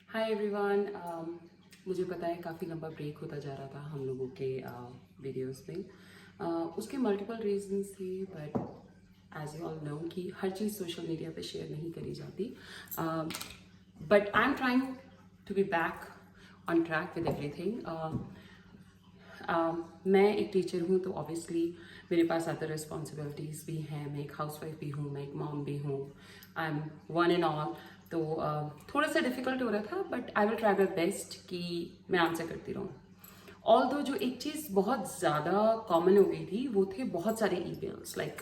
Hi everyone. मुझे पता है काफ़ी लंबा ब्रेक होता जा रहा था हम लोगों के वीडियोस में। उसके मल्टीपल रीजंस थे, but as you all know कि हर चीज़ सोशल मीडिया पे शेयर नहीं करी जाती। But I am trying to be back on track with everything. मैं एक टीचर हूँ, तो ऑब्वियसली मेरे पास अदर रिस्पॉन्सिबिलिटीज़ भी हैं। मैं एक हाउसवाइफ भी हूँ, मैं एक मॉम भी हूँ। I am one and all. तो थोड़ा सा डिफिकल्ट हो रहा था, but I will try my best कि मैं आंसर करती रहूँ। ऑल्दो जो एक चीज़ बहुत ज़्यादा कॉमन हो गई थी वो थे बहुत सारे ईमेल्स। लाइक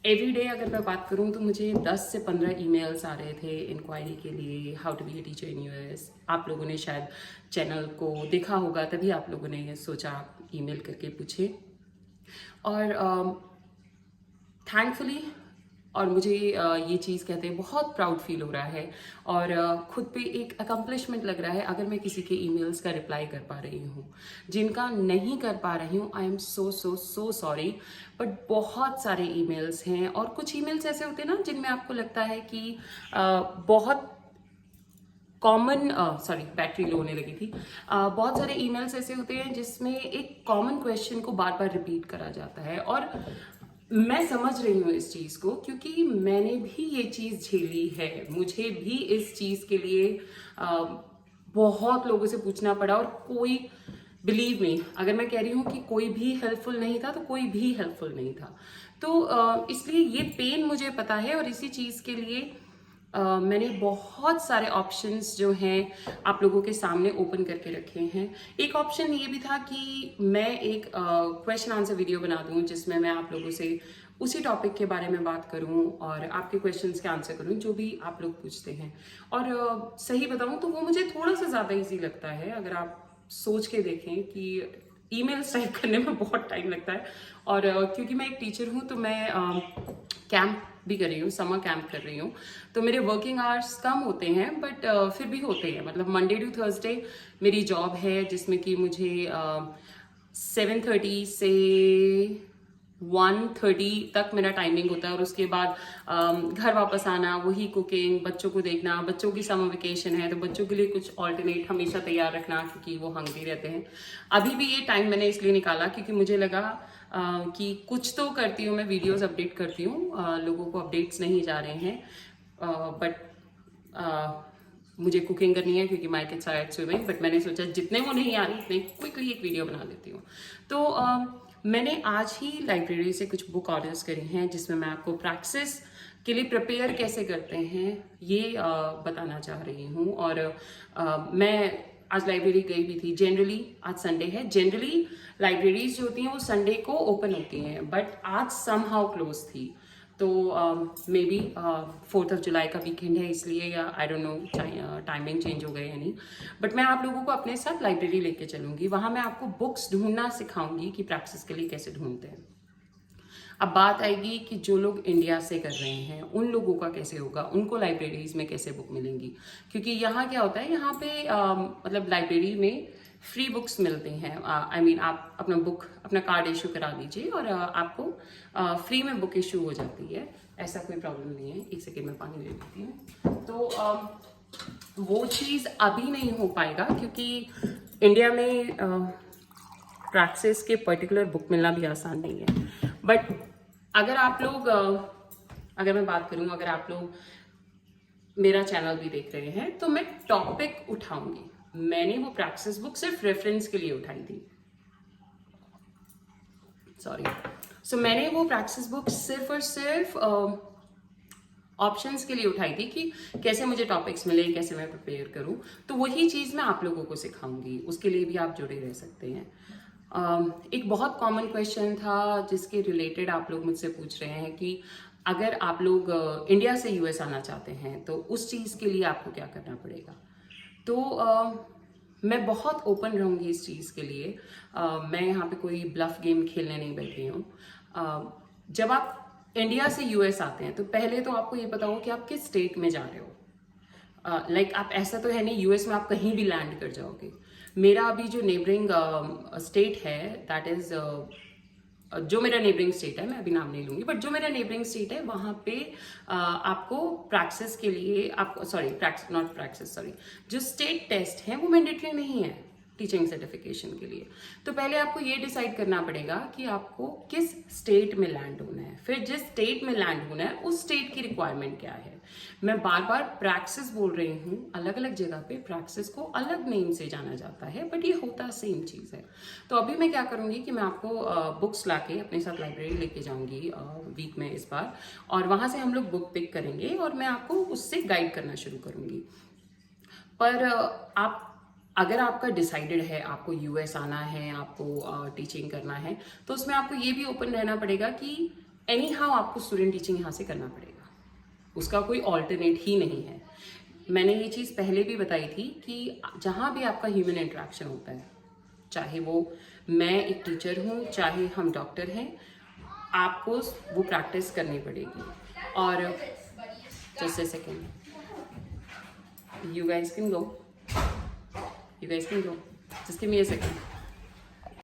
एवरी डे अगर मैं बात करूँ तो मुझे 10 से 15 ईमेल्स आ रहे थे इंक्वायरी के लिए, how to be a teacher in US. आप लोगों ने शायद चैनल को देखा होगा, तभी आप लोगों ने ये सोचा आप ईमेल करके पूछे। और थैंकफुली और मुझे ये चीज़ कहते हैं बहुत प्राउड फील हो रहा है, और खुद पे एक अकम्पलिशमेंट लग रहा है अगर मैं किसी के ईमेल्स का रिप्लाई कर पा रही हूँ। जिनका नहीं कर पा रही हूँ, I am so so so sorry, but बहुत सारे ईमेल्स हैं। और कुछ ईमेल्स ऐसे होते हैं ना जिनमें आपको लगता है कि बहुत कॉमन, सॉरी बैटरी लो होने लगी थी। बहुत सारे ईमेल्स ऐसे होते हैं जिसमें एक कॉमन क्वेश्चन को बार बार रिपीट करा जाता है, और मैं समझ रही हूँ इस चीज़ को, क्योंकि मैंने भी ये चीज़ झेली है। मुझे भी इस चीज़ के लिए बहुत लोगों से पूछना पड़ा, और कोई, बिलीव मी, अगर मैं कह रही हूँ कि कोई भी हेल्पफुल नहीं था तो कोई भी हेल्पफुल नहीं था। तो इसलिए ये पेन मुझे पता है, और इसी चीज़ के लिए मैंने बहुत सारे ऑप्शंस जो हैं आप लोगों के सामने ओपन करके रखे हैं। एक ऑप्शन ये भी था कि मैं एक क्वेश्चन आंसर वीडियो बना दूं जिसमें मैं आप लोगों से उसी टॉपिक के बारे में बात करूं और आपके क्वेश्चंस के आंसर करूं जो भी आप लोग पूछते हैं। और सही बताऊं तो वो मुझे थोड़ा सा ज़्यादा ईजी लगता है। अगर आप सोच के देखें कि ईमेल्स टाइप करने में बहुत टाइम लगता है, और क्योंकि मैं एक टीचर हूँ तो मैं कैंप भी कर रही हूँ, समर कैंप कर रही हूँ, तो मेरे वर्किंग आवर्स कम होते हैं, बट फिर भी होते हैं। मतलब मंडे टू थर्सडे मेरी जॉब है जिसमें कि मुझे 7:30 से 1:30 तक मेरा टाइमिंग होता है, और उसके बाद घर वापस आना, वही कुकिंग, बच्चों को देखना। बच्चों की समर वेकेशन है तो बच्चों के लिए कुछ ऑल्टरनेट हमेशा तैयार रखना, क्योंकि वो हंग्री रहते हैं। अभी भी ये टाइम मैंने इसलिए निकाला क्योंकि मुझे लगा कि कुछ तो करती हूँ, मैं वीडियोस अपडेट करती हूँ, लोगों को अपडेट्स नहीं जा रहे हैं, बट मुझे कुकिंग करनी है क्योंकि my kids are at swimming. But मैंने सोचा जितने वो नहीं आ रही उतने क्विकली एक वीडियो बना देती हूँ। तो मैंने आज ही लाइब्रेरी से कुछ बुक ऑर्डर्स करी हैं जिसमें मैं आपको प्रैक्टिस के लिए प्रिपेयर कैसे करते हैं ये बताना चाह रही हूँ। और मैं आज लाइब्रेरी गई भी थी। जनरली आज संडे है, जनरली लाइब्रेरीज जो होती हैं वो संडे को ओपन होती हैं, बट आज समहाउ क्लोज थी। तो मे बी 4th of जुलाई का वीकेंड है इसलिए, या I don't know timing change हो गए या नहीं। बट मैं आप लोगों को अपने साथ लाइब्रेरी लेके चलूंगी, वहाँ मैं आपको बुक्स ढूंढना सिखाऊंगी कि प्रैक्टिस के लिए कैसे ढूंढते हैं। अब बात आएगी कि जो लोग इंडिया से कर रहे हैं उन लोगों का कैसे होगा, उनको लाइब्रेरीज में कैसे बुक मिलेंगी। क्योंकि यहाँ क्या होता है, यहाँ पे मतलब लाइब्रेरी में फ्री बुक्स मिलते हैं। आई मीन आप अपना कार्ड इशू करा दीजिए और आपको फ्री में बुक इशू हो जाती है। ऐसा कोई प्रॉब्लम नहीं है। एक सेकेंड में पानी ले लेती हूँ। तो वो चीज़ अभी नहीं हो पाएगा क्योंकि इंडिया में प्रैक्टिस के पर्टिकुलर बुक मिलना भी आसान नहीं है। बट अगर आप लोग अगर मैं बात करूं, अगर आप लोग मेरा चैनल भी देख रहे हैं तो मैं टॉपिक उठाऊंगी। मैंने वो प्रैक्टिस बुक सिर्फ रेफरेंस के लिए उठाई थी, सॉरी। सो मैंने वो प्रैक्टिस बुक सिर्फ और सिर्फ ऑप्शंस के लिए उठाई थी कि कैसे मुझे टॉपिक्स मिले, कैसे मैं प्रिपेयर करूं। तो वही चीज़ मैं आप लोगों को सिखाऊंगी, उसके लिए भी आप जुड़े रह सकते हैं। एक बहुत कॉमन क्वेश्चन था जिसके रिलेटेड आप लोग मुझसे पूछ रहे हैं कि अगर आप लोग इंडिया से यूएस आना चाहते हैं तो उस चीज़ के लिए आपको क्या करना पड़ेगा। तो मैं बहुत ओपन रहूँगी इस चीज़ के लिए। मैं यहाँ पे कोई ब्लफ गेम खेलने नहीं बैठी हूँ। जब आप इंडिया से यूएस आते हैं तो पहले तो आपको ये पता हो कि आप किस स्टेट में जा रहे हो। लाइक आप, ऐसा तो है नहीं यूएस में आप कहीं भी लैंड कर जाओगे। मेरा अभी जो नेबरिंग स्टेट है दैट इज़ जो मेरा नेबरिंग स्टेट है, मैं अभी नाम नहीं लूंगी, बट जो मेरा नेबरिंग स्टेट है वहाँ पे आपको प्रैक्टिस के लिए, आपको जो स्टेट टेस्ट है वो मैंडेटरी नहीं है टीचिंग सर्टिफिकेशन के लिए। तो पहले आपको ये डिसाइड करना पड़ेगा कि आपको किस स्टेट में लैंड होना है, फिर जिस स्टेट में लैंड होना है उस स्टेट की रिक्वायरमेंट क्या है। मैं बार बार प्रैक्टिस बोल रही हूँ, अलग अलग जगह पे प्रैक्टिस को अलग नेम से जाना जाता है, बट ये होता सेम चीज़ है। तो अभी मैं क्या करूँगी कि मैं आपको बुक्स लाके अपने साथ लाइब्रेरी लेके जाऊँगी वीक में इस बार, और वहाँ से हम लोग बुक पिक करेंगे और मैं आपको उससे गाइड करना शुरू करूँगी। पर अगर आपका डिसाइडेड है आपको यूएस आना है, आपको टीचिंग करना है, तो उसमें आपको ये भी ओपन रहना पड़ेगा कि एनी हाउ आपको स्टूडेंट टीचिंग यहाँ से करना पड़ेगा, उसका कोई ऑल्टरनेट ही नहीं है। मैंने ये चीज़ पहले भी बताई थी कि जहाँ भी आपका ह्यूमन इंटरेक्शन होता है, चाहे वो मैं एक टीचर हूँ, चाहे हम डॉक्टर हैं, आपको वो प्रैक्टिस करनी पड़ेगी। और just a second, you guys can go, just give me a second.